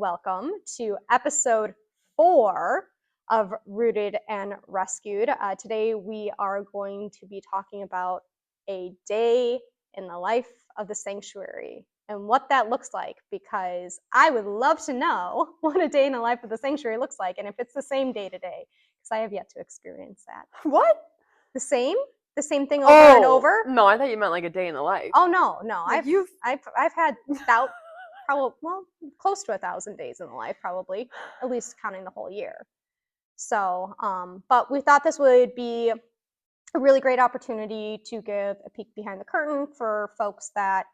welcome to episode 4 of Rooted and Rescued. Today we are going to be talking about a day in the life of the sanctuary and what that looks like, because I would love to know what a day in the life of the sanctuary looks like, and if it's the same day today, because I have yet to experience that. What? The same thing over and over? No, I thought you meant like a day in the life. Oh no. Like I've had close to 1,000 days in the life, probably, at least counting the whole year. So, but we thought this would be a really great opportunity to give a peek behind the curtain for folks that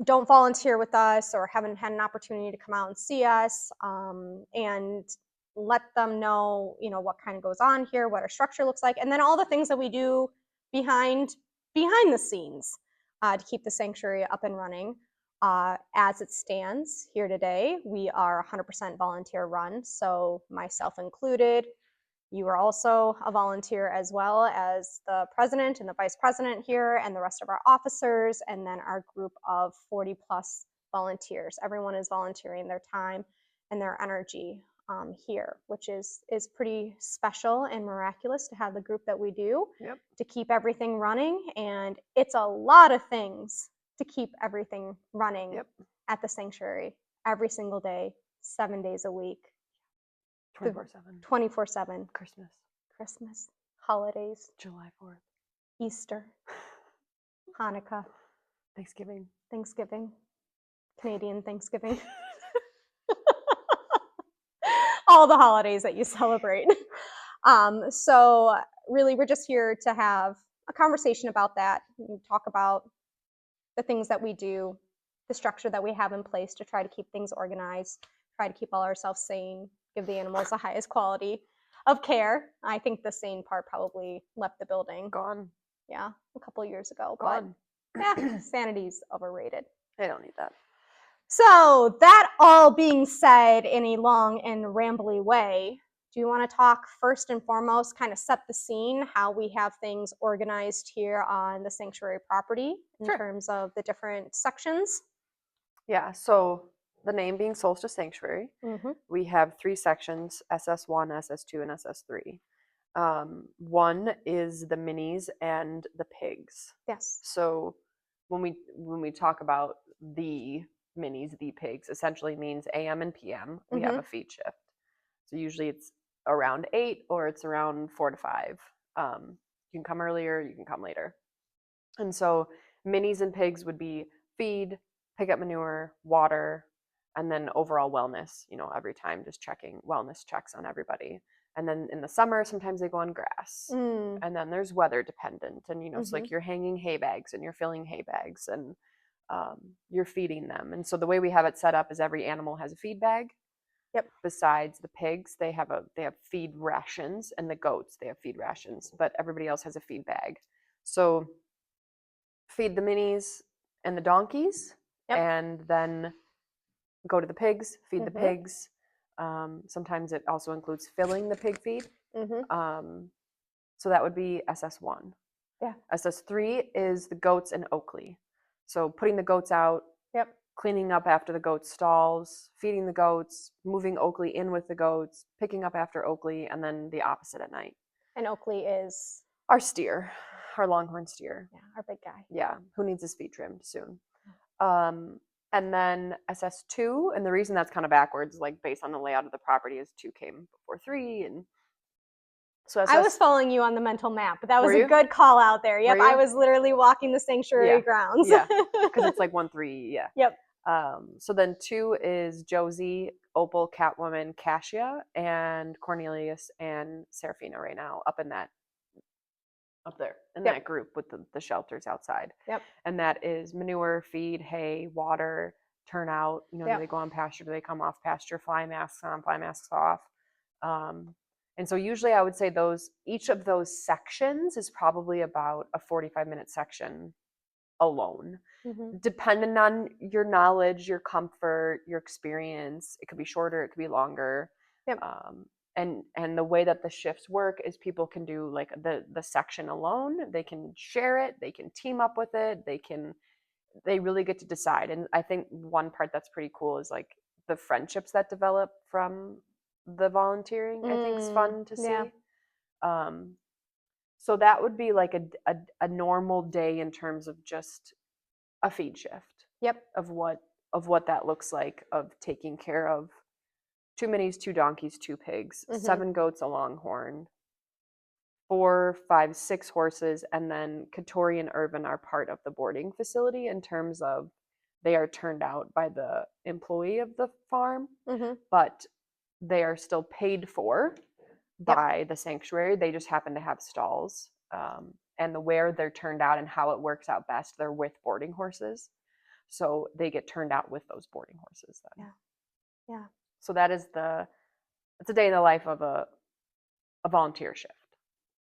don't volunteer with us or haven't had an opportunity to come out and see us, and let them know, what kind of goes on here, what our structure looks like, and then all the things that we do behind the scenes to keep the sanctuary up and running. As it stands here today, we are 100% volunteer run, so myself included. You are also a volunteer, as well as the president and the vice president here and the rest of our officers, and then our group of 40 plus volunteers. Everyone is volunteering their time and their energy here, which is pretty special and miraculous to have the group that we do. Yep. To keep everything running. And it's a lot of things to keep everything running. Yep. At the sanctuary every single day, 7 days a week. 24/7. 24/7. Christmas. Holidays. July 4th. Easter. Hanukkah. Thanksgiving. Canadian Thanksgiving. All the holidays that you celebrate. So really, we're just here to have a conversation about that. We talk about the things that we do, the structure that we have in place to try to keep things organized, try to keep all ourselves sane, give the animals the highest quality of care. I think the sane part probably left the building. Gone. Yeah, a couple of years ago. Gone. But sanity's overrated. I don't need that. So that all being said, in a long and rambly way, do you want to talk first and foremost, kind of set the scene, how we have things organized here on the sanctuary property in Sure. terms of the different sections? Yeah, so the name being Solstice Sanctuary, we have 3 sections, SS1, SS2, and SS3. 1 is the minis and the pigs. Yes. So when we talk about the minis, the pigs, essentially means AM and PM. We have a feed shift. So usually it's around 8 or it's around 4 to 5. You can come earlier, you can come later. And so minis and pigs would be feed, pick up manure, water, and then overall wellness, every time just checking wellness checks on everybody. And then in the summer, sometimes they go on grass. And then there's weather dependent. And, so like you're hanging hay bags and you're filling hay bags and you're feeding them. And so the way we have it set up is every animal has a feed bag. Yep. Besides the pigs, they have feed rations, and the goats, they have feed rations, but everybody else has a feed bag. So feed the minis and the donkeys, and then go to the pigs, feed the pigs. Sometimes it also includes filling the pig feed. So that would be SS1. Yeah. SS3 is the goats and Oakley. So putting the goats out, cleaning up after the goat stalls, feeding the goats, moving Oakley in with the goats, picking up after Oakley, and then the opposite at night. And Oakley is? Our steer, our longhorn steer. Yeah, our big guy. Yeah, who needs his feet trimmed soon. And then SS2, and the reason that's kind of backwards, like based on the layout of the property, is 2 came before 3, and so I was following you on the mental map, but that was a good call out there. Yep, I was literally walking the sanctuary grounds. Yeah, because it's like 1, 3, yeah. Yep. So then 2 is Josie, Opal, Catwoman, Cassia, and Cornelius and Seraphina right now up there in that group with the shelters outside. Yep. And that is manure, feed, hay, water, turnout. Do they go on pasture? Do they come off pasture? Fly masks on, fly masks off. And so usually I would say each of those sections is probably about a 45-minute section alone. Depending on your knowledge, your comfort, your experience. It could be shorter, it could be longer. Yep. And the way that the shifts work is people can do like the section alone. They can share it. They can team up with it. They really get to decide. And I think one part that's pretty cool is like the friendships that develop from the volunteering, I think is fun to see. Yeah. So that would be like a normal day in terms of just a feed shift Yep. of what that looks like, of taking care of 2 minis, 2 donkeys, 2 pigs, 7 goats, a longhorn, 4, 5, 6 horses, and then Katori and Irvin are part of the boarding facility in terms of they are turned out by the employee of the farm, but they are still paid for by the sanctuary. They just happen to have stalls. And where they're turned out and how it works out best, they're with boarding horses. So they get turned out with those boarding horses then. Yeah. Yeah. So that is it's a day in the life of a volunteer shift.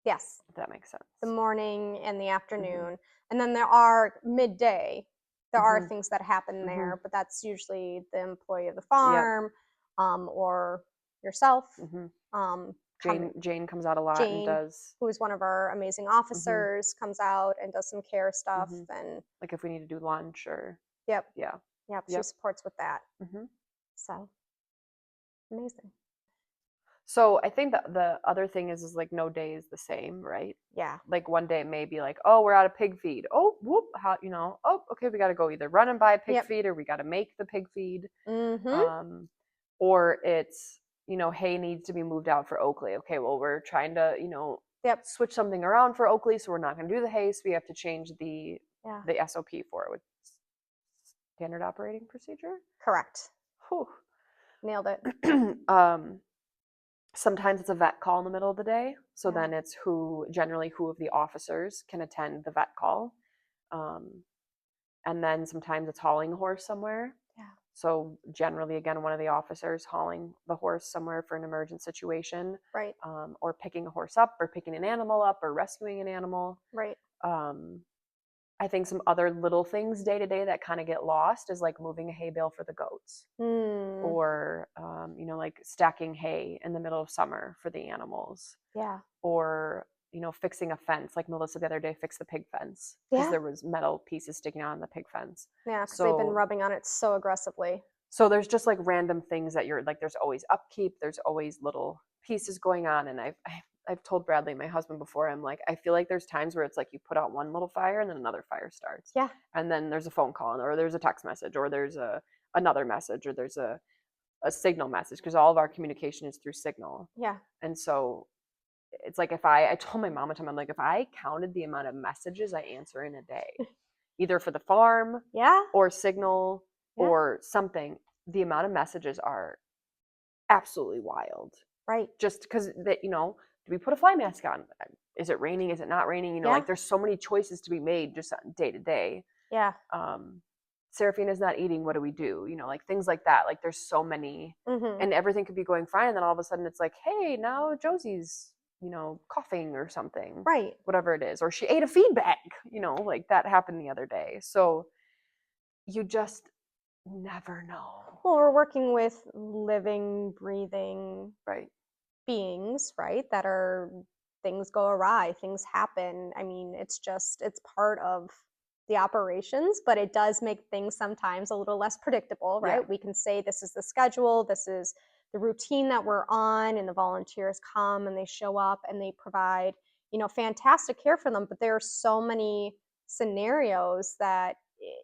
Yes. If that makes sense. The morning and the afternoon. And then there are midday. There are things that happen there, but that's usually the employee of the farm, or yourself. Jane comes out a lot and does. Who's one of our amazing officers, comes out and does some care stuff. And like if we need to do lunch or. Yep. Yeah. Yep. She supports with that. So amazing. So I think that the other thing is like no day is the same, right? Yeah. Like one day it may be like, oh, we're out of pig feed. Oh, whoop, how, oh, okay, we got to go either run and buy a pig feed or we got to make the pig feed. Or it's, hay needs to be moved out for Oakley. Okay, well, we're trying to, switch something around for Oakley, so we're not going to do the hay, so we have to change the SOP for it with standard operating procedure. Correct. Whew. Nailed it. Sometimes it's a vet call in the middle of the day. So then it's generally who of the officers can attend the vet call. And then sometimes it's hauling a horse somewhere. Yeah. So generally, again, one of the officers hauling the horse somewhere for an emergent situation. Right. Or picking a horse up or picking an animal up or rescuing an animal. Right. I think some other little things day to day that kind of get lost is like moving a hay bale for the goats, or like stacking hay in the middle of summer for the animals. Yeah. Or fixing a fence, like Melissa the other day fixed the pig fence because there was metal pieces sticking out on the pig fence. Yeah, because they've been rubbing on it so aggressively. So there's just like random things that you're like, there's always upkeep, there's always little pieces going on, and I've told Bradley, my husband, before, I'm like, I feel like there's times where it's like you put out one little fire and then another fire starts. Yeah. And then there's a phone call or there's a text message or there's another message or there's a signal message, because all of our communication is through signal. Yeah. And so it's like I told my mom one time, I'm like, if I counted the amount of messages I answer in a day, either for the farm or signal or something, the amount of messages are absolutely wild. Right. Just because that, do we put a fly mask on? Is it raining? Is it not raining? Like there's so many choices to be made just day to day. Yeah. Seraphina's not eating. What do we do? Like things like that. Like there's so many, and everything could be going fine. And then all of a sudden it's like, hey, now Josie's, coughing or something. Right. Whatever it is. Or she ate a feed bag, like that happened the other day. So you just never know. Well, we're working with living, breathing beings, right? That are, things go awry, things happen. I mean, it's part of the operations, but it does make things sometimes a little less predictable, right? We can say this is the schedule, this is the routine that we're on, and the volunteers come and they show up and they provide, fantastic care for them. But there are so many scenarios that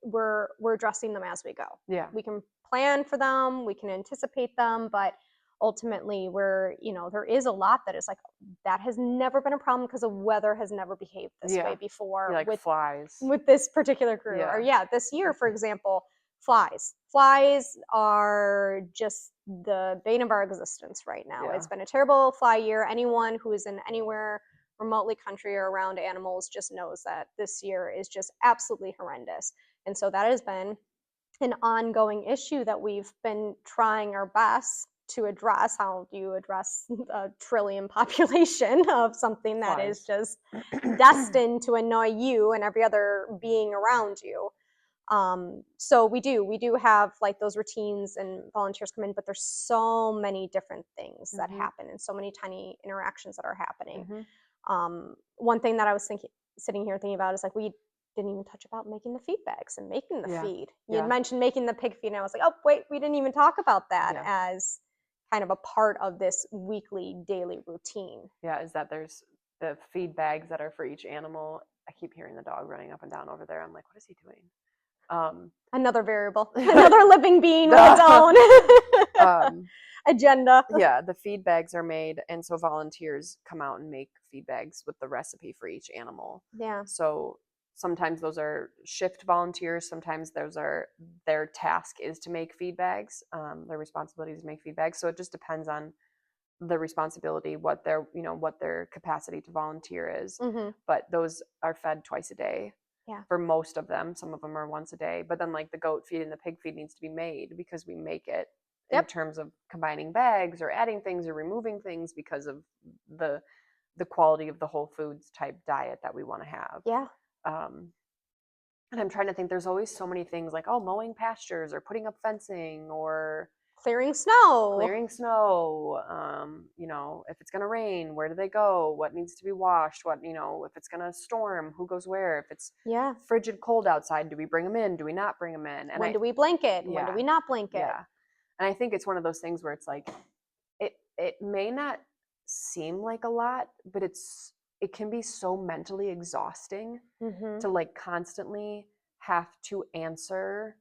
we're addressing them as we go. Yeah. We can plan for them, we can anticipate them, but ultimately there is a lot that is like, that has never been a problem because the weather has never behaved this way before. Like with flies. With this particular crew. Or this year, for example, flies. Flies are just the bane of our existence right now. It's been a terrible fly year. Anyone who is in anywhere remotely country or around animals just knows that this year is just absolutely horrendous. And so that has been an ongoing issue that we've been trying our best to address. How do you address a trillion population of something that is just destined to annoy you and every other being around you? So we do have like those routines and volunteers come in, but there's so many different things that happen and so many tiny interactions that are happening. One thing that I was sitting here thinking about is like, didn't even touch about making the feed bags and making the Yeah. feed. You Yeah. had mentioned making the pig feed, and I was like, oh, wait, we didn't even talk about that Yeah. as kind of a part of this weekly, daily routine. Yeah, is that there's the feed bags that are for each animal. I keep hearing the dog running up and down over there. I'm like, what is he doing? Another variable, another living being with its own agenda. Yeah, the feed bags are made, and so volunteers come out and make feed bags with the recipe for each animal. Yeah. So sometimes those are shift volunteers, sometimes those are their task is to make feed bags, their responsibility is to make feed bags. So it just depends on the responsibility, what their capacity to volunteer is. Mm-hmm. But those are fed twice a day. Yeah. For most of them, some of them are once a day. But then like the goat feed and the pig feed needs to be made because we make it in Yep. terms of combining bags or adding things or removing things because of the quality of the whole foods type diet that we want to have. Yeah. And I'm trying to think, there's always so many things like, oh, mowing pastures or putting up fencing or Clearing snow. If it's going to rain, where do they go? What needs to be washed? If it's going to storm, who goes where? If it's frigid cold outside, do we bring them in? Do we not bring them in? And when do we blanket? When do we not blanket? Yeah. And I think it's one of those things where it's like, it may not seem like a lot, but it can be so mentally exhausting to like constantly have to answer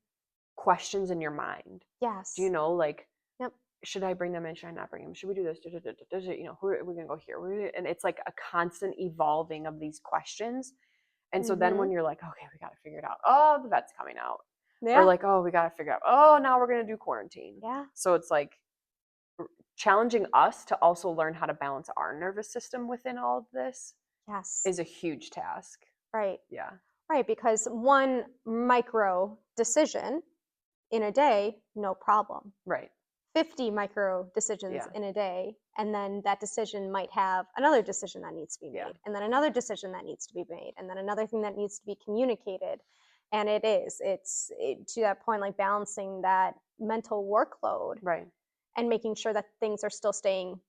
questions in your mind. Yes. Do you know, like, yep. Should I bring them in? Should I not bring them? Should we do this? Who are we gonna go here? And it's like a constant evolving of these questions. And so then when you're like, okay, we gotta figure it out. Oh, the vet's coming out. Yeah. Or like, oh, we gotta figure out. Oh, now we're gonna do quarantine. Yeah. So it's like challenging us to also learn how to balance our nervous system within all of this. Yes. Is a huge task. Right. Yeah. Right, because one micro decision in a day, no problem. Right. 50 micro decisions in a day, and then that decision might have another decision that needs to be made, and then another decision that needs to be made, and then another thing that needs to be communicated. And it's to that point, like balancing that mental workload, right, and making sure that things are still staying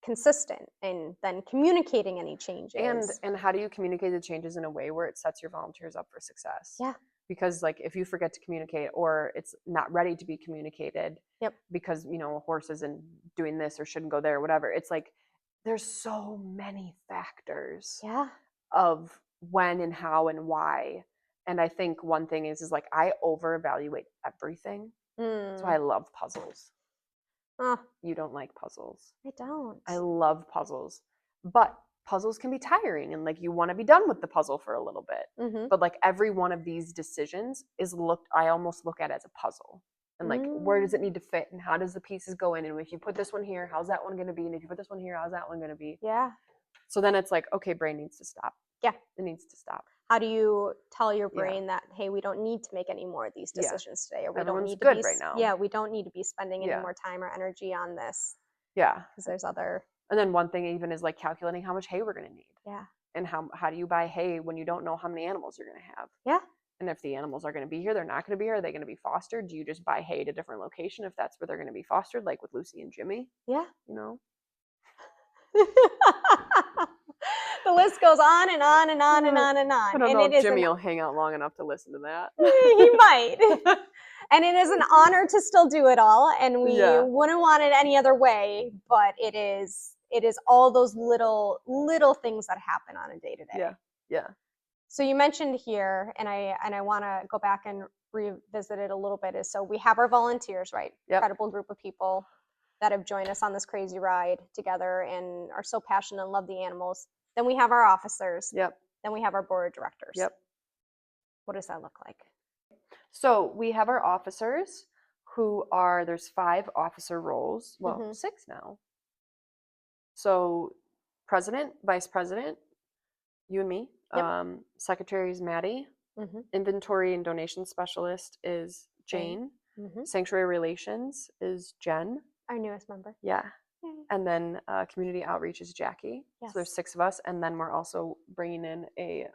consistent, and then communicating any changes. And how do you communicate the changes in a way where it sets your volunteers up for success? Yeah. Because like if you forget to communicate or it's not ready to be communicated because a horse isn't doing this or shouldn't go there or whatever, it's like there's so many factors of when and how and why. And I think one thing is like I over-evaluate everything. So I love puzzles. You don't like puzzles. I don't. I love puzzles, but puzzles can be tiring and like you want to be done with the puzzle for a little bit. But like every one of these decisions I almost look at as a puzzle. And like where does it need to fit and how does the pieces go in? And if you put this one here, how's that one going to be? And if you put this one here, how's that one going to be? Yeah. So then it's like, okay, brain needs to stop. Yeah. It needs to stop. How do you tell your brain that, hey, we don't need to make any more of these decisions today, or we Everyone's don't need good to be right now. Yeah, we don't need to be spending any more time or energy on this. Yeah. Because there's other. And then one thing even is like calculating how much hay we're going to need. Yeah. And how do you buy hay when you don't know how many animals you're going to have? Yeah. And if the animals are going to be here, they're not going to be here. Are they going to be fostered? Do you just buy hay at a different location if that's where they're going to be fostered, like with Lucy and Jimmy? Yeah. The list goes on and on and on and on and on. I don't know if Jimmy will hang out long enough to listen to that. He might. And it is an honor to still do it all, and we wouldn't want it any other way, but it is all those little things that happen on a day-to-day. Yeah. Yeah. So you mentioned here, and I want to go back and revisit it a little bit, is so we have our volunteers, right? Yep. Incredible group of people that have joined us on this crazy ride together and are so passionate and love the animals. Then we have our officers. Yep. Then we have our board of directors. Yep. What does that look like? So we have our officers there's 5 officer roles. Well, 6 now. So president, vice president, you and me. Yep. Secretary is Maddie. Inventory and donation specialist is Jane. Sanctuary relations is Jen. Our newest member. Yeah. And then community outreach is Jackie. Yes. So there's 6 of us. And then we're also bringing in a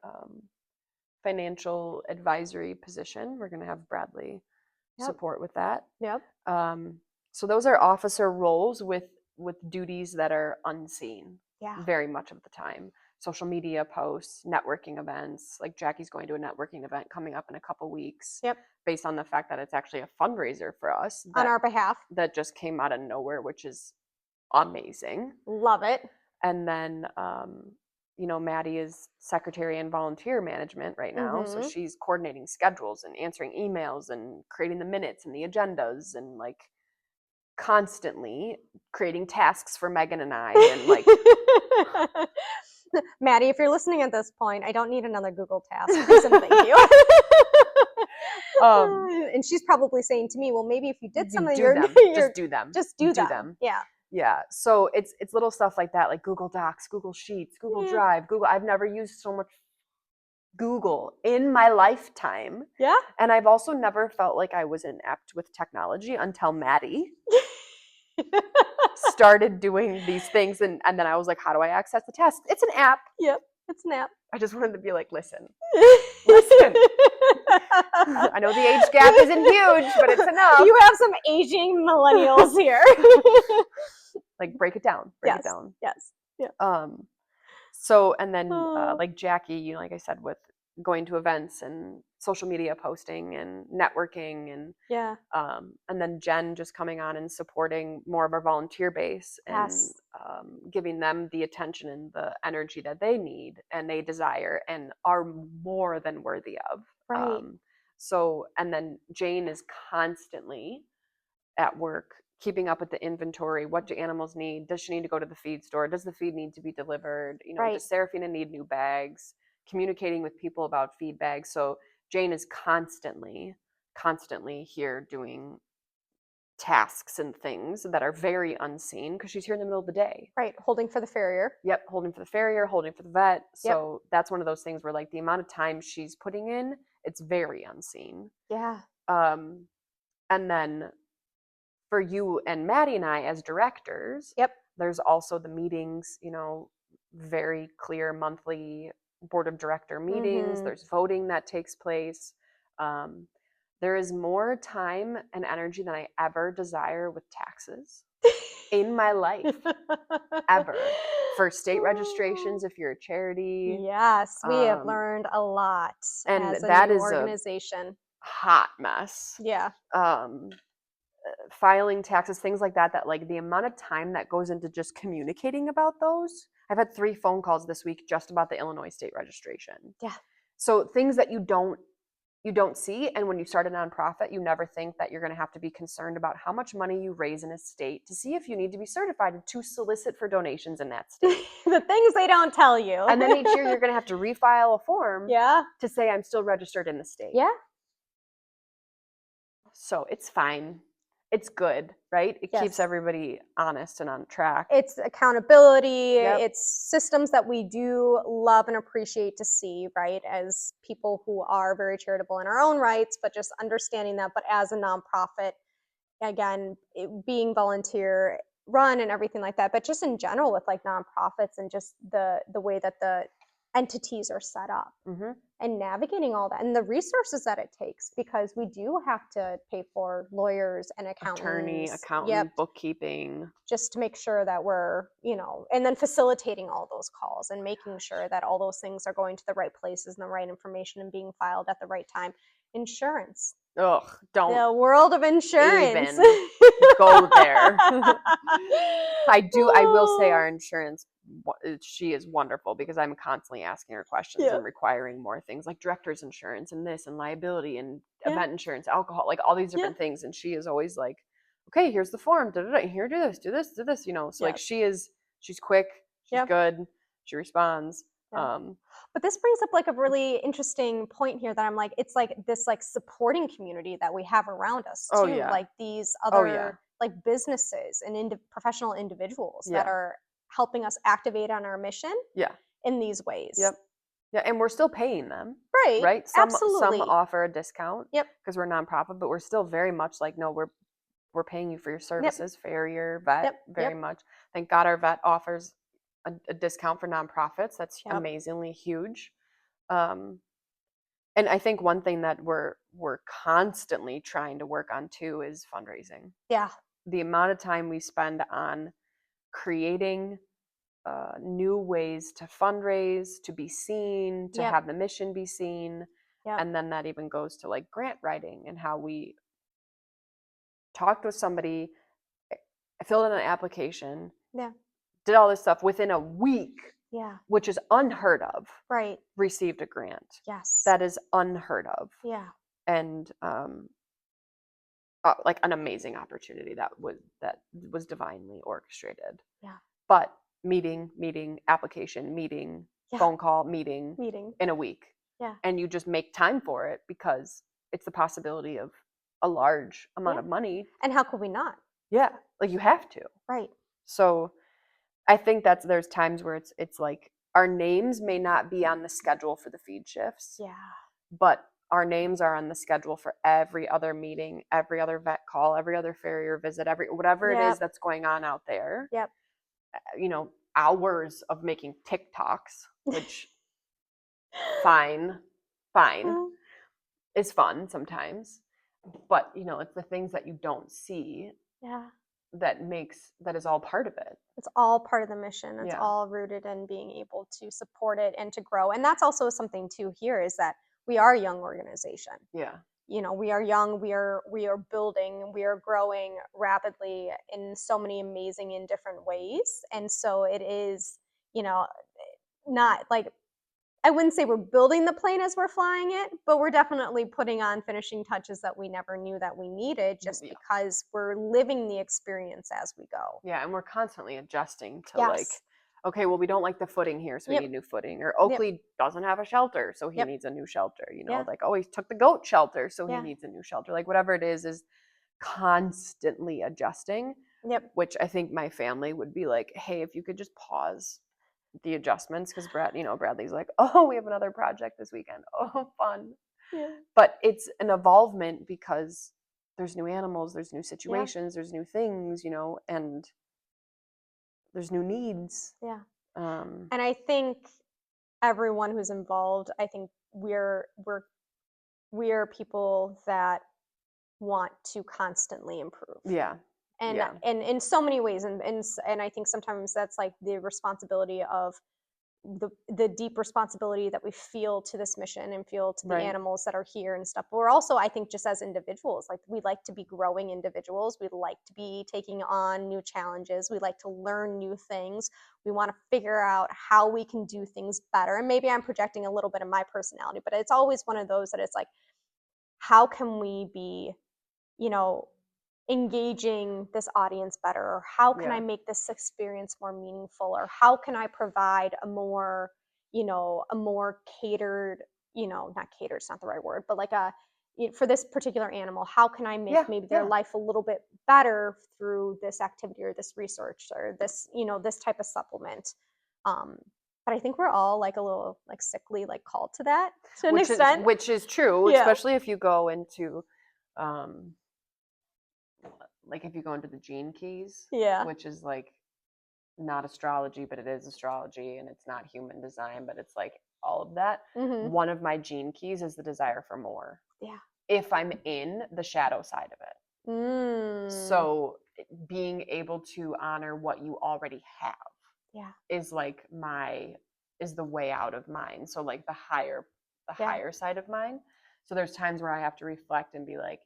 financial advisory position. We're going to have Bradley support with that. Yep. So those are officer roles with duties that are unseen. Yeah. Very much of the time. social media posts, networking events. Like Jackie's going to a networking event coming up in a couple weeks. Yep. Based on the fact that it's actually a fundraiser for us On our behalf. that just came out of nowhere, which is amazing. Love it. And then, Maddie is secretary and volunteer management right now. So she's coordinating schedules and answering emails and creating the minutes and the agendas and like constantly creating tasks for Megan and I. And like, Maddie, if you're listening at this point, I don't need another Google task. Please and thank you. And she's probably saying to me, well, maybe if you did some of your, just do them. Just do them. Yeah. Yeah. So it's little stuff like that, like Google Docs, Google Sheets, Google Drive, Google. I've never used so much Google in my lifetime. Yeah. And I've also never felt like I was inept with technology until Maddie started doing these things. And then I was like, how do I access the test? It's an app. Yep. It's an app. I just wanted to be like, listen. I know the age gap isn't huge, but it's enough. You have some aging millennials here. Like break it down. Yes. Yeah. So, and then like Jackie, like I said, with going to events and social media posting and networking and and then Jen just coming on and supporting more of our volunteer base and giving them the attention and the energy that they need and they desire and are more than worthy of. Right. So, and then Jane is constantly at work keeping up with the inventory. What do animals need? Does she need to go to the feed store? Does the feed need to be delivered? Does Seraphina need new bags? Communicating with people about feed bags. So Jane is constantly here doing tasks and things that are very unseen because she's here in the middle of the day. Right. Holding for the farrier. Yep. Holding for the farrier, holding for the vet. So that's one of those things where like the amount of time she's putting in, it's very unseen. Yeah. And then for you and Maddie and I as directors, there's also the meetings, very clear monthly board of director meetings. There's voting that takes place. There is more time and energy than I ever desire with taxes in my life, ever. For state registrations, if you're a charity. Yes, we have learned a lot and as a that new is organization. A hot mess. Yeah. Filing taxes, things like that like the amount of time that goes into just communicating about those. I've had 3 phone calls this week just about the Illinois state registration. Yeah. So things that you don't see, and when you start a nonprofit, you never think that you're going to have to be concerned about how much money you raise in a state to see if you need to be certified to solicit for donations in that state. The things they don't tell you. And then each year you're going to have to refile a form to say I'm still registered in the state. Yeah. So it's fine. It's good, right? It keeps everybody honest and on track. It's accountability. It's systems that we do love and appreciate to see, right? As people who are very charitable in our own rights, but just understanding that. But as a nonprofit, again, being volunteer run and everything like that, but just in general with like nonprofits and just the way that the entities are set up and navigating all that and the resources that it takes, because we do have to pay for lawyers and accountants, attorney, accountant, bookkeeping, just to make sure that we're, and then facilitating all those calls and making sure that all those things are going to the right places and the right information and being filed at the right time. Insurance. Ugh, don't. The world of insurance. Even go there. I will say our insurance, she is wonderful because I'm constantly asking her questions and requiring more things like director's insurance and this and liability and event insurance, alcohol, like all these different things. And she is always like, okay, here's the form. Here, do this. So like she's quick. She's good. She responds. But this brings up like a really interesting point here that I'm like, it's like this like supporting community that we have around us too. Like these other like businesses and professional individuals that are helping us activate on our mission in these ways. Yeah, and we're still paying them. Right. Absolutely. Some offer a discount because we're a nonprofit, but we're still very much like, no, we're paying you for your services, farrier, vet, very much. Thank God our vet offers a discount for nonprofits. That's amazingly huge. And I think one thing that we're constantly trying to work on too is fundraising. Yeah. The amount of time we spend on creating new ways to fundraise, to be seen, to Yep. have the mission be seen. Yep. And then that even goes to like grant writing and how we talked with somebody, filled in an application, Yeah. did all this stuff within a week, Yeah. which is unheard of, Right. received a grant. Yes. That is unheard of. Yeah. And like an amazing opportunity that was divinely orchestrated. Yeah. But meeting, application, meeting, Yeah. phone call, meeting Meeting. in a week. Yeah. And you just make time for it because it's the possibility of a large amount Yeah. of money. And how could we not? Yeah, like you have to. Right. So I think there's times where it's like our names may not be on the schedule for the feed shifts, Yeah. but our names are on the schedule for every other meeting, every other vet call, every other farrier visit, whatever it Yep. is that's going on out there. Yep. You know, hours of making TikToks, which fine, is fun sometimes. But, you know, it's the things that you don't see Yeah. that is all part of it. It's all part of the mission. It's Yeah. all rooted in being able to support it and to grow. And that's also something too here is that we are a young organization. Yeah. You know, we are young, we are building, we are growing rapidly in so many amazing and different ways. And so it is, you know, not like I wouldn't say we're building the plane as we're flying it, but we're definitely putting on finishing touches that we never knew that we needed just Yeah. because we're living the experience as we go. Yeah, and we're constantly adjusting to Yes. like, okay, well, we don't like the footing here, so we Yep. need new footing. Or Oakley doesn't have a shelter, so he Yep. needs a new shelter. You know, Yeah. like, oh, he took the goat shelter, so he Yeah. needs a new shelter. Like whatever it is constantly adjusting. Yep. Which I think my family would be like, hey, if you could just pause the adjustments, because Bradley's like, oh, we have another project this weekend. Oh, fun. Yeah. But it's an evolvement because there's new animals, there's new situations, there's new things, you know, and there's new needs. Yeah. And I think everyone who's involved, I think we're people that want to constantly improve. yeah. And Yeah. and in so many ways and I think sometimes that's like the responsibility of the deep responsibility that we feel to this mission and feel to the Right. animals that are here and stuff. But we're also, I think, just as individuals, like we like to be growing individuals. We like to be taking on new challenges. We like to learn new things. We want to figure out how we can do things better. And maybe I'm projecting a little bit of my personality, but it's always one of those that it's like, how can we be, you know, engaging this audience better, or how can Yeah. I make this experience more meaningful, or how can I provide a more, you know, a more catered, you know, not catered, it's not the right word, but like for this particular animal, how can I make Yeah, maybe their yeah. life a little bit better through this activity or this research or this, you know, this type of supplement. But I think we're all like a little like sickly like called to that to an extent. Which is true, Yeah. especially if you go into like if you go into the gene keys, Yeah. which is like not astrology, but it is astrology, and it's not human design, but it's like all of that. Mhm. One of my gene keys is the desire for more. Yeah. If I'm in the shadow side of it. Mm. So being able to honor what you already have Yeah. is like is the way out of mine. So like the higher side of mine. So there's times where I have to reflect and be like,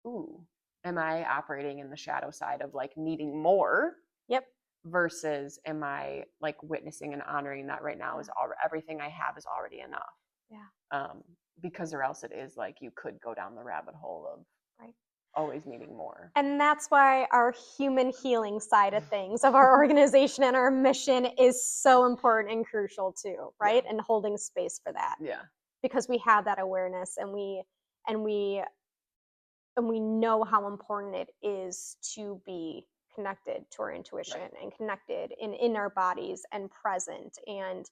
ooh, am I operating in the shadow side of like needing more? Yep. Versus am I like witnessing and honoring that right now is everything I have is already enough. Yeah. Because or else it is like you could go down the rabbit hole of Right. always needing more. And that's why our human healing side of things, of our organization and our mission, is so important and crucial too, right? Yeah. And holding space for that. Yeah. Because we have that awareness and we know how important it is to be connected to our intuition and connected in our bodies and present and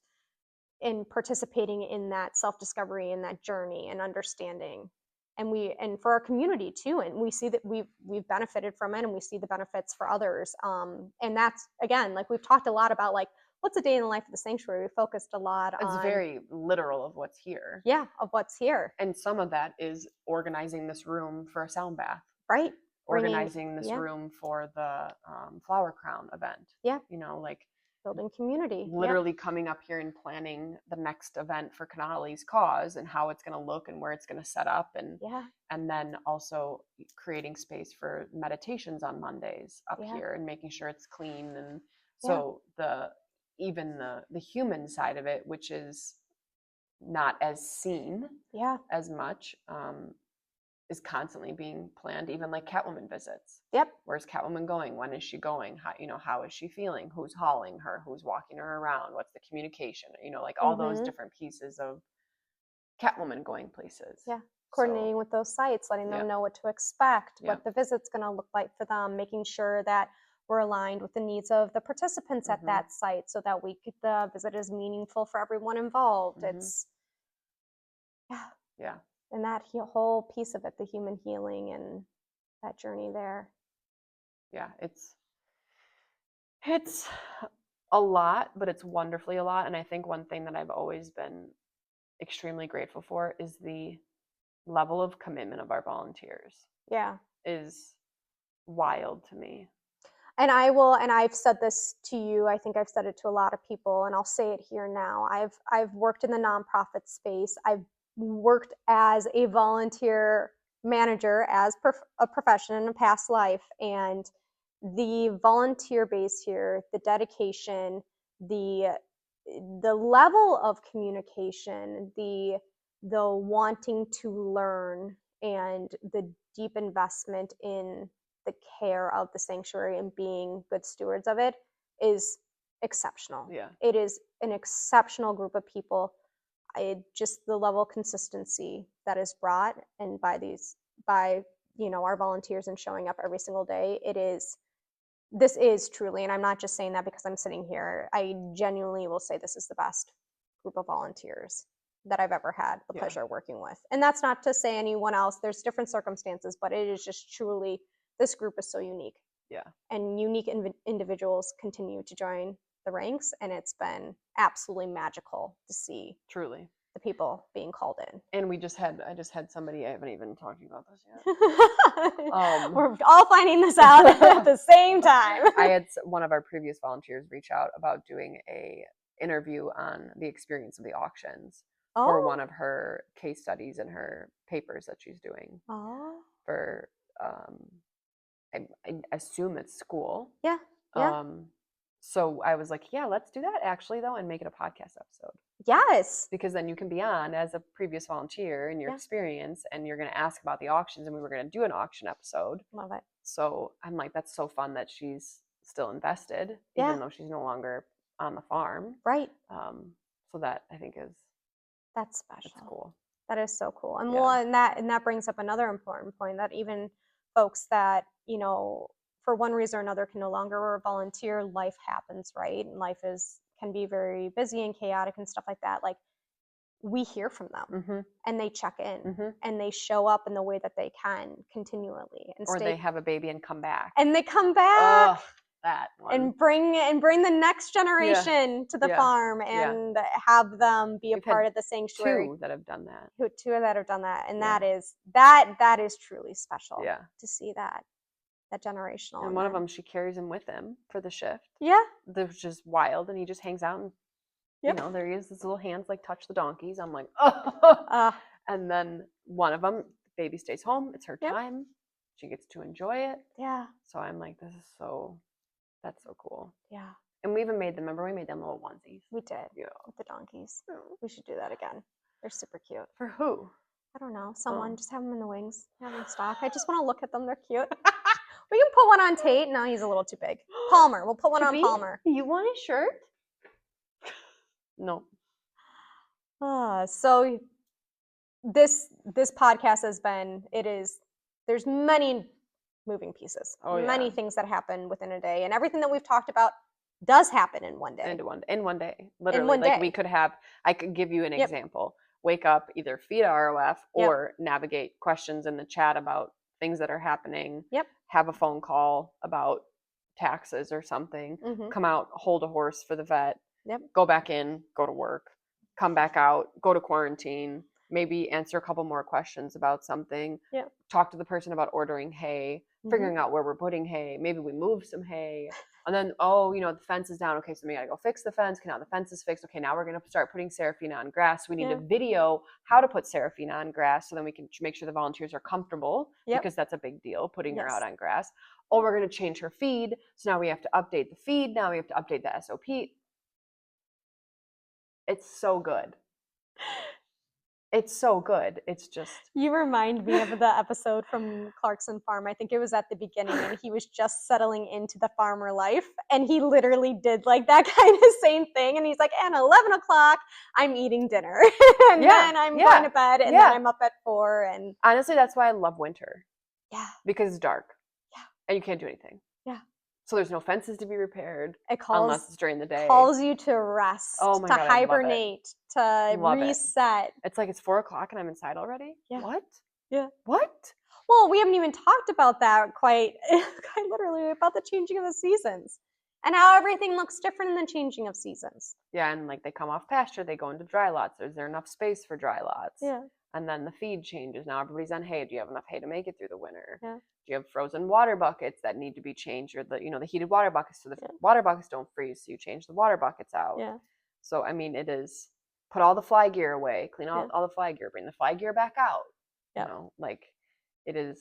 in participating in that self-discovery and that journey and understanding. And for our community too, and we see that we've benefited from it, and we see the benefits for others. And that's, again, like we've talked a lot about, like, what's a day in the life of the sanctuary. We focused a lot It's on very literal of what's here. Yeah, of what's here. And some of that is organizing this room for a sound bath. Right. Organizing this room for the flower crown event. Yeah. You know, like building community. Yep. literally coming up here and planning the next event for Canali's cause and how it's going to look and where it's going to set up, and then also creating space for meditations on Mondays up here and making sure it's clean. And so the human side of it, which is not as seen as much, is constantly being planned, even like Catwoman visits. Yep. Where's Catwoman going? When is she going? How is she feeling? Who's hauling her? Who's walking her around? What's the communication? Like all those different pieces of Catwoman going places. Yeah. Coordinating with those sites, letting them know what to expect, what the visit's going to look like for them, making sure that we're aligned with the needs of the participants at that site so that the visit is meaningful for everyone involved. It's, yeah. And that whole piece of it, the human healing and that journey there. Yeah, it's a lot, but it's wonderfully a lot. And I think one thing that I've always been extremely grateful for is the level of commitment of our volunteers. Yeah. Is wild to me. And I've said this to you, I think I've said it to a lot of people, and I'll say it here now. I've worked in the nonprofit space. I've worked as a volunteer manager as a profession in a past life, and the volunteer base here, the dedication, the level of communication, the wanting to learn, and the deep investment in the care of the sanctuary and being good stewards of it is exceptional. Yeah. It is an exceptional group of people. Just the level of consistency that is brought and by our volunteers and showing up every single day, this is truly, and I'm not just saying that because I'm sitting here, I genuinely will say this is the best group of volunteers that I've ever had the pleasure of working with. And that's not to say anyone else, there's different circumstances, but it is just truly, this group is so unique. Yeah. And unique individuals continue to join the ranks, and it's been absolutely magical to see truly the people being called in. And I just had somebody, I haven't even talked about this yet. We're all finding this out at the same time. I had one of our previous volunteers reach out about doing a interview on the experience of the auctions for one of her case studies and her papers that she's doing for, I assume it's school. Yeah. So I was like, yeah, let's do that actually though, and make it a podcast episode. Yes. Because then you can be on as a previous volunteer in your experience, and you're going to ask about the auctions, and we were going to do an auction episode. Love it. So I'm like, that's so fun that she's still invested, even though she's no longer on the farm. Right. So that I think that's special. That's cool. That is so cool. And and that brings up another important point, that even folks that, for one reason or another can no longer volunteer, life happens, right? And life can be very busy and chaotic and stuff like that. Like, we hear from them and they check in and they show up in the way that they can continually, or they have a baby and come back. And they come back. That one. And bring the next generation to the farm and have them be a part of the sanctuary. Two that have done that. Two that have done that, and that is truly special. Yeah. To see that generational. And one of them, she carries him with him for the shift. Yeah. That's just wild, and he just hangs out and there he is. His little hands like touch the donkeys. I'm like, and then one of them, baby stays home. It's her time. She gets to enjoy it. Yeah. So I'm like, that's so cool. Yeah. And we even made them. Remember, we made them little onesies. We did. Yeah. With the donkeys. We should do that again. They're super cute. For who? I don't know. Someone. Just have them in the wings. Have them in stock. I just want to look at them. They're cute. We can put one on Tate. No, he's a little too big. Palmer. We'll put one on Palmer. You want a shirt? No. So this podcast has been, there's many moving pieces, many things that happen within a day, and everything that we've talked about does happen in one day. In one day. Literally. We could have, I could give you an example. Wake up, either feed ROF or navigate questions in the chat about things that are happening. Yep. Have a phone call about taxes or something. Come out, hold a horse for the vet. Yep. Go back in, go to work, come back out, go to quarantine, maybe answer a couple more questions about something. Yep. Talk to the person about ordering hay, figuring out where we're putting hay. Maybe we move some hay. And then, oh, the fence is down. Okay, so we got to go fix the fence. Okay, now the fence is fixed. Okay, now we're going to start putting Seraphina on grass. We need Yeah. to video how to put Seraphina on grass so then we can make sure the volunteers are comfortable Yep. because that's a big deal, putting her Yes. out on grass. Oh, we're going to change her feed. So now we have to update the feed. Now we have to update the SOP. It's so good. It's so good. It's just. You remind me of the episode from Clarkson Farm. I think it was at the beginning, and he was just settling into the farmer life, and he literally did like that kind of same thing. And he's like, and 11 o'clock, I'm eating dinner, and then I'm going to bed, and then I'm up at 4. And honestly, that's why I love winter. Yeah. Because it's dark. Yeah. And you can't do anything. Yeah. So there's no fences to be repaired unless it's during the day. Calls you to rest, oh my to God, hibernate, to love reset. It's like it's 4 o'clock and I'm inside already? Yeah. What? Yeah. What? Well, we haven't even talked about that quite literally, about the changing of the seasons and how everything looks different in the changing of seasons. Yeah, and like they come off pasture, they go into dry lots. Is there enough space for dry lots? Yeah. And then the feed changes. Now everybody's on hay. Do you have enough hay to make it through the winter? Yeah. Do you have frozen water buckets that need to be changed, or the heated water buckets so the water buckets don't freeze, so you change the water buckets out. Yeah. So I mean, it is put all the fly gear away, clean all the fly gear, bring the fly gear back out. Yeah. Like it is,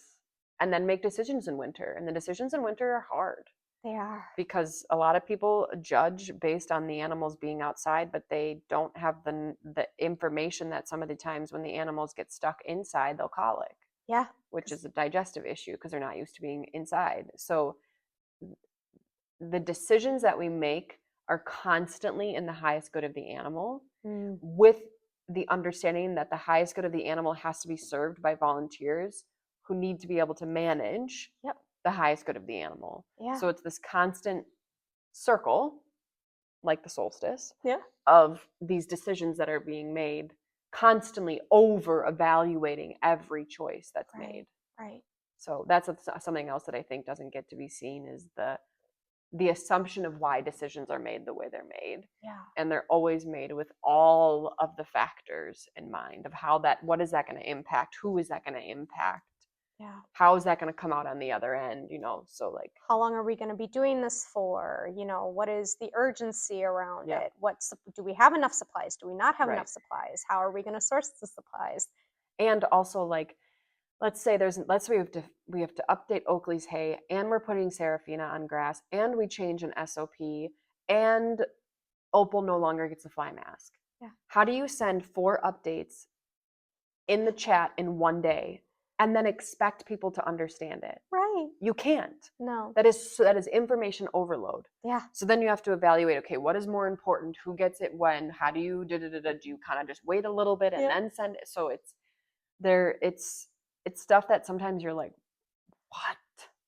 and then make decisions in winter. And the decisions in winter are hard. They are. Because a lot of people judge based on the animals being outside, but they don't have the information that some of the times when the animals get stuck inside, they'll colic. Yeah. Which is a digestive issue because they're not used to being inside. So the decisions that we make are constantly in the highest good of the animal, with the understanding that the highest good of the animal has to be served by volunteers who need to be able to manage the highest good of the animal. Yeah. So it's this constant circle, like the solstice, yeah, of these decisions that are being made, constantly over evaluating every choice that's made. Right. So that's something else that I think doesn't get to be seen, is the assumption of why decisions are made the way they're made. Yeah. And they're always made with all of the factors in mind of what is that going to impact? Who is that going to impact? Yeah. How is that going to come out on the other end? So like, how long are we going to be doing this for? What is the urgency around it? Do we have enough supplies? Do we not have enough supplies? How are we going to source the supplies? And also, like, let's say we have to update Oakley's hay, and we're putting Seraphina on grass, and we change an SOP, and Opal no longer gets a fly mask. Yeah. How do you send 4 updates in the chat in one day and then expect people to understand it? Right. You can't. No. That is information overload. Yeah. So then you have to evaluate, okay, what is more important? Who gets it when? How do you do you kind of just wait a little bit and then send it? So it's stuff that sometimes you're like, what?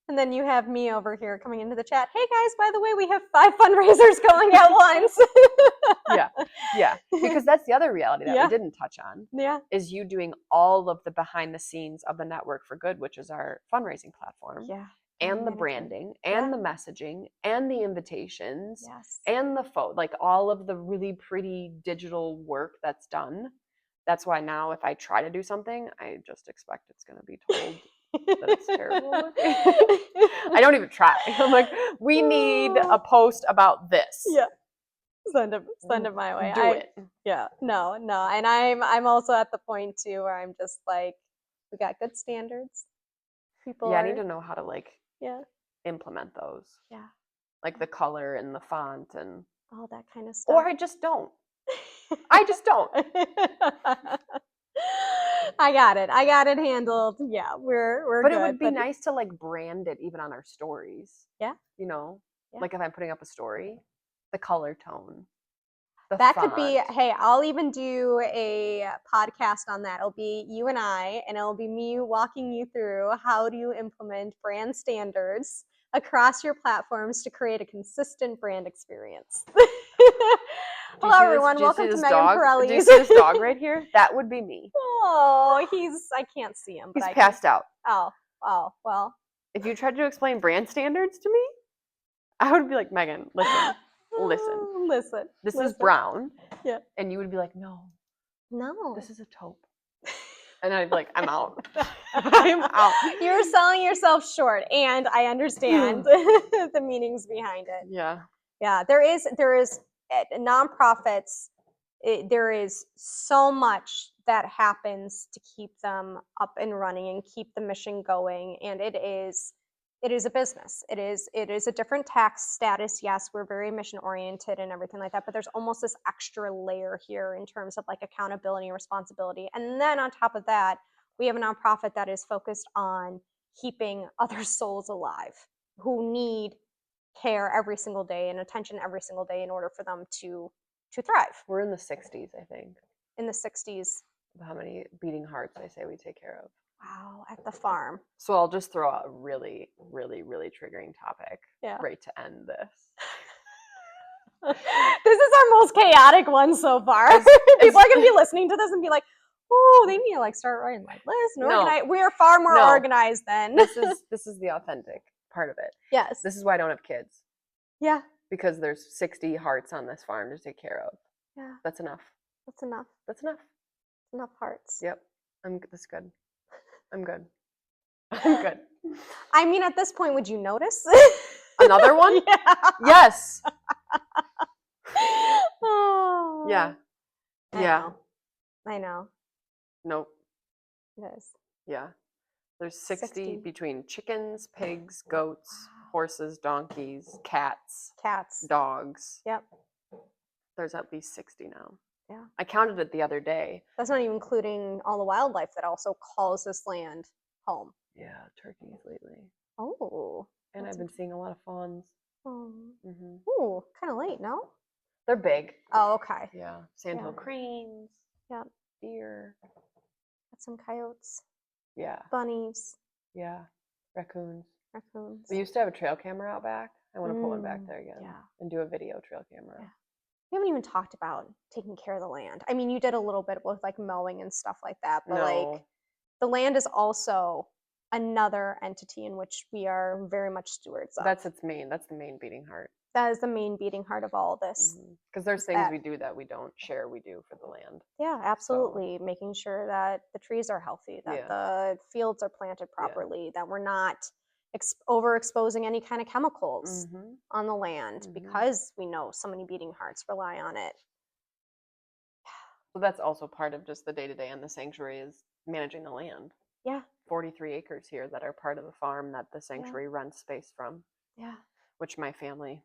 And then you have me over here coming into the chat. Hey guys, by the way, we have 5 fundraisers going at once. Yeah. Because that's the other reality that we didn't touch on. Yeah. Is you doing all of the behind the scenes of the Network for Good, which is our fundraising platform. Yeah. And the branding and the messaging and the invitations. Yes. And the like all of the really pretty digital work that's done. That's why now if I try to do something, I just expect it's going to be told that it's terrible. I don't even try. I'm like, we need a post about this. Yeah. Send it my way. Do it. Yeah. No. And I'm also at the point too where I'm just like, we got good standards. People I need to know how to like implement those. Yeah. Like the color and the font and all that kind of stuff. Or I just don't. I just don't. I got it handled. Yeah, we're But good. It would be nice to like brand it even on our stories. Yeah. Like if I'm putting up a story, the color tone. That font. Could be, hey, I'll even do a podcast on that. It'll be you and I, and it'll be me walking you through how do you implement brand standards across your platforms to create a consistent brand experience. Hello, everyone. Welcome to Megan Pirelli's. Do you see this dog right here? That would be me. Oh, I can't see him. He's passed out. Oh, well. If you tried to explain brand standards to me, I would be like, Megan, listen. This is brown. Yeah. And you would be like, no. No. This is a taupe. And I'd be like, I'm out. I'm out. You're selling yourself short, and I understand the meanings behind it. Yeah. Yeah, there is nonprofits. There is so much that happens to keep them up and running and keep the mission going, and it is a business. It is a different tax status. Yes, we're very mission oriented and everything like that, but there's almost this extra layer here in terms of like accountability and responsibility. And then on top of that, we have a nonprofit that is focused on keeping other souls alive who need care every single day and attention every single day in order for them to thrive. We're in the 60s, I think. In the 60s. How many beating hearts I say we take care of. Wow, at the farm. So I'll just throw out a really, really, really triggering topic Yeah. right to end this. This is our most chaotic one so far. People are going to be listening to this and be like, oh, they need to like start writing like lists and organize. We are far more organized than this is the authentic part of it. Yes. This is why I don't have kids. Yeah. Because there's 60 hearts on this farm to take care of. Yeah. That's enough. That's enough. That's enough. Enough hearts. Yep. That's good. I'm good. I'm good. I mean, at this point, would you notice? Another one? Yeah. Yes. Oh. Yeah. Yeah. I know. Nope. It is. Yeah. There's 60 60. between chickens, pigs, goats, horses, donkeys, cats, dogs. Yep. There's at least 60 now. Yeah. I counted it the other day. That's not even including all the wildlife that also calls this land home. Yeah, turkeys lately. Oh. And I've been seeing a lot of fawns. Oh. Mm-hmm. Ooh, kind of late, no? They're big. Oh, okay. Yeah. Sandhill cranes. Yeah. Deer. Got some coyotes. Yeah. Bunnies. Yeah. Raccoons. Raccoons. We used to have a trail camera out back. I want to pull one back there again. Yeah. And do a video trail camera. Yeah. We haven't even talked about taking care of the land. I mean, you did a little bit with like mowing and stuff like that, but like the land is also another entity in which we are very much stewards of. That's the main beating heart. That is the main beating heart of all of this. Because there's things we do that we don't share, we do for the land. Yeah, absolutely. So, making sure that the trees are healthy, that the fields are planted properly, that we're not overexposing any kind of chemicals on the land because we know so many beating hearts rely on it. So that's also part of just the day-to-day on the sanctuary is managing the land. Yeah. 43 acres here that are part of the farm that the sanctuary rents space from. Yeah. Which my family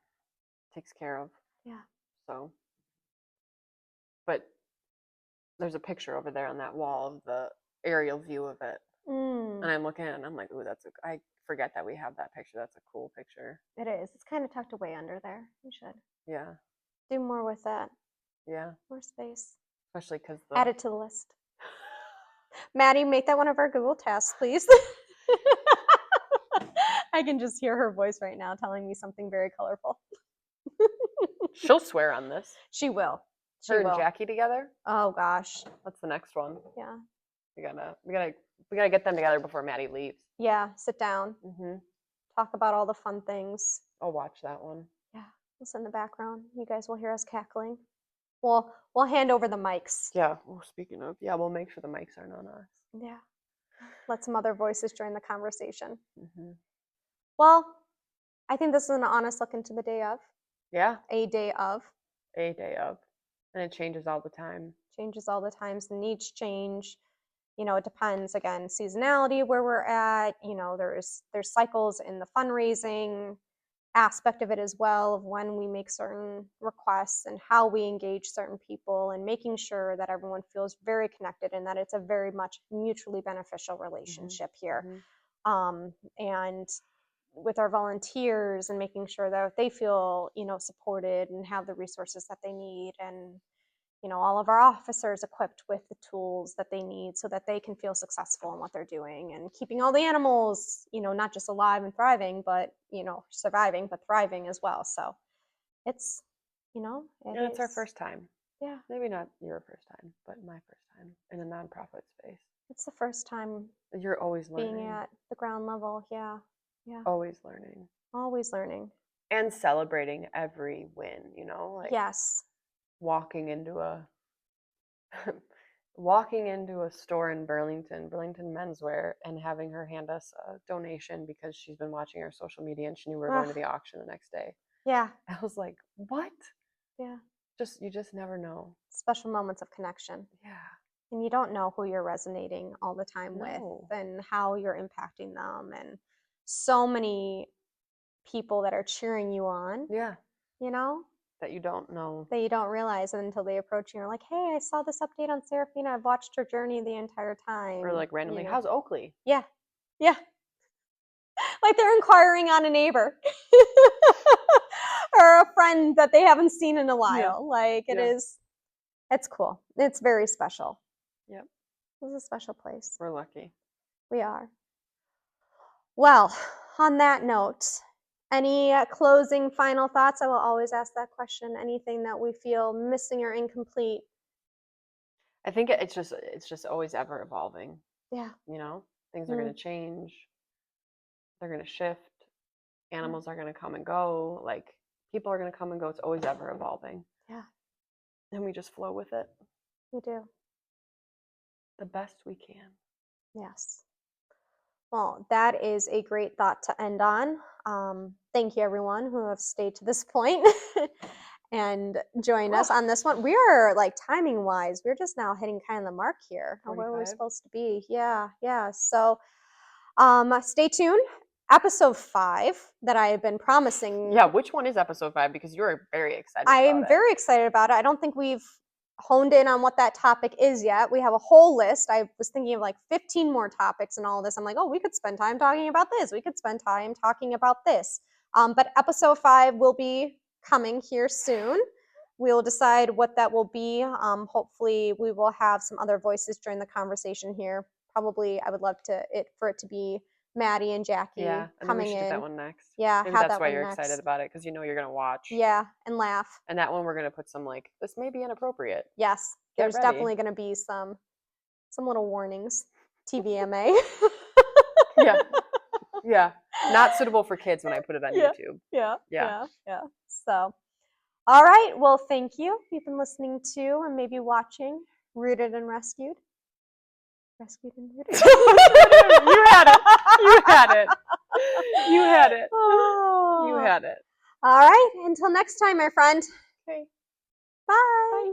takes care of. Yeah. So, but there's a picture over there on that wall of the aerial view of it. And I'm looking at it and I'm like, ooh, I forget that we have that picture. That's a cool picture. It is. It's kind of tucked away under there. We should. Yeah. Do more with that. Yeah. More space. Especially because add it to the list. Maddie, make that one of our Google tasks, please. I can just hear her voice right now telling me something very colorful. She'll swear on this. She will. Her and Jackie together? Oh gosh. That's the next one. Yeah. We gotta get them together before Maddie leaves. Yeah, sit down. Talk about all the fun things. I'll watch that one. Yeah. It's in the background. You guys will hear us cackling. We'll hand over the mics. Yeah. Well, speaking of, we'll make sure the mics aren't on us. Yeah. Let some other voices join the conversation. Well, I think this is an honest look into the day of. Yeah. A day of. A day of. And it changes all the time. Changes all the time. The needs change. You know, it depends, again, seasonality, where we're at. You know, there's cycles in the fundraising aspect of it as well, of when we make certain requests and how we engage certain people and making sure that everyone feels very connected and that it's a very much mutually beneficial relationship here. And with our volunteers and making sure that they feel, you know, supported and have the resources that they need, and, you know, all of our officers equipped with the tools that they need so that they can feel successful in what they're doing, and keeping all the animals, you know, not just alive and thriving, but, you know, surviving, but thriving as well. So it's, you know, it's our first time. Yeah. Maybe not your first time, but my first time in a nonprofit space. It's the first time. You're always learning. Being at the ground level. Yeah. Yeah. Always learning. Always learning. And celebrating every win, you know? Like yes. Walking into walking into a store in Burlington Menswear, and having her hand us a donation because she's been watching our social media and she knew we were going to Ugh. the auction the next day. Yeah. I was like, what? Yeah. You just never know. Special moments of connection. Yeah. And you don't know who you're resonating all the time with No. and how you're impacting them. And so many people that are cheering you on, Yeah. you know, That you don't know. that you don't realize until they approach you and are like, hey, I saw this update on Serafina. I've watched her journey the entire time. Or like randomly, you know? how's Oakley? Yeah. Yeah. Like they're inquiring on a neighbor or a friend that they haven't seen in a while. Like it's cool. It's very special. Yep. It's a special place. We're lucky. We are. Well, on that note, any closing final thoughts? I will always ask that question. Anything that we feel missing or incomplete? I think it's just always ever evolving. Yeah. You know, things are going to change. They're going to shift. Animals are going to come and go. Like people are going to come and go. It's always ever evolving. Yeah. And we just flow with it We do. the best we can. Yes. Well, that is a great thought to end on. Thank you, everyone who have stayed to this point and joined us on this one. We are like timing wise, we're just now hitting kind of the mark here of where we're 45. supposed to be. Yeah. So stay tuned. Episode 5 that I have been promising. Yeah, which one is episode 5? Because you're very excited I about am it. very excited about it. I don't think we've honed in on what that topic is yet. We have a whole list. I was thinking of like 15 more topics and all this. I'm like, oh, we could spend time talking about this. We could spend time talking about this. But episode 5 will be coming here soon. We'll decide what that will be. Hopefully, we will have some other voices during the conversation here. Probably, I would love for it to be Maddie and Jackie Yeah, and then we coming should in. do that one next. Yeah, Maybe have that's that why one you're next. excited about it, because you know you're gonna watch. Yeah, and laugh. And that one we're gonna put some like, this may be inappropriate. Yes, Get there's ready. definitely going to be some little warnings. TVMA. Yeah. Not suitable for kids when I put it on YouTube. Yeah. So, all right. Well, thank you. You've been listening to and maybe watching Rooted and Rescued. Rescued and Rooted. You had it. You had it. You had it. Oh. You had it. All right. Until next time, my friend. Okay. Bye.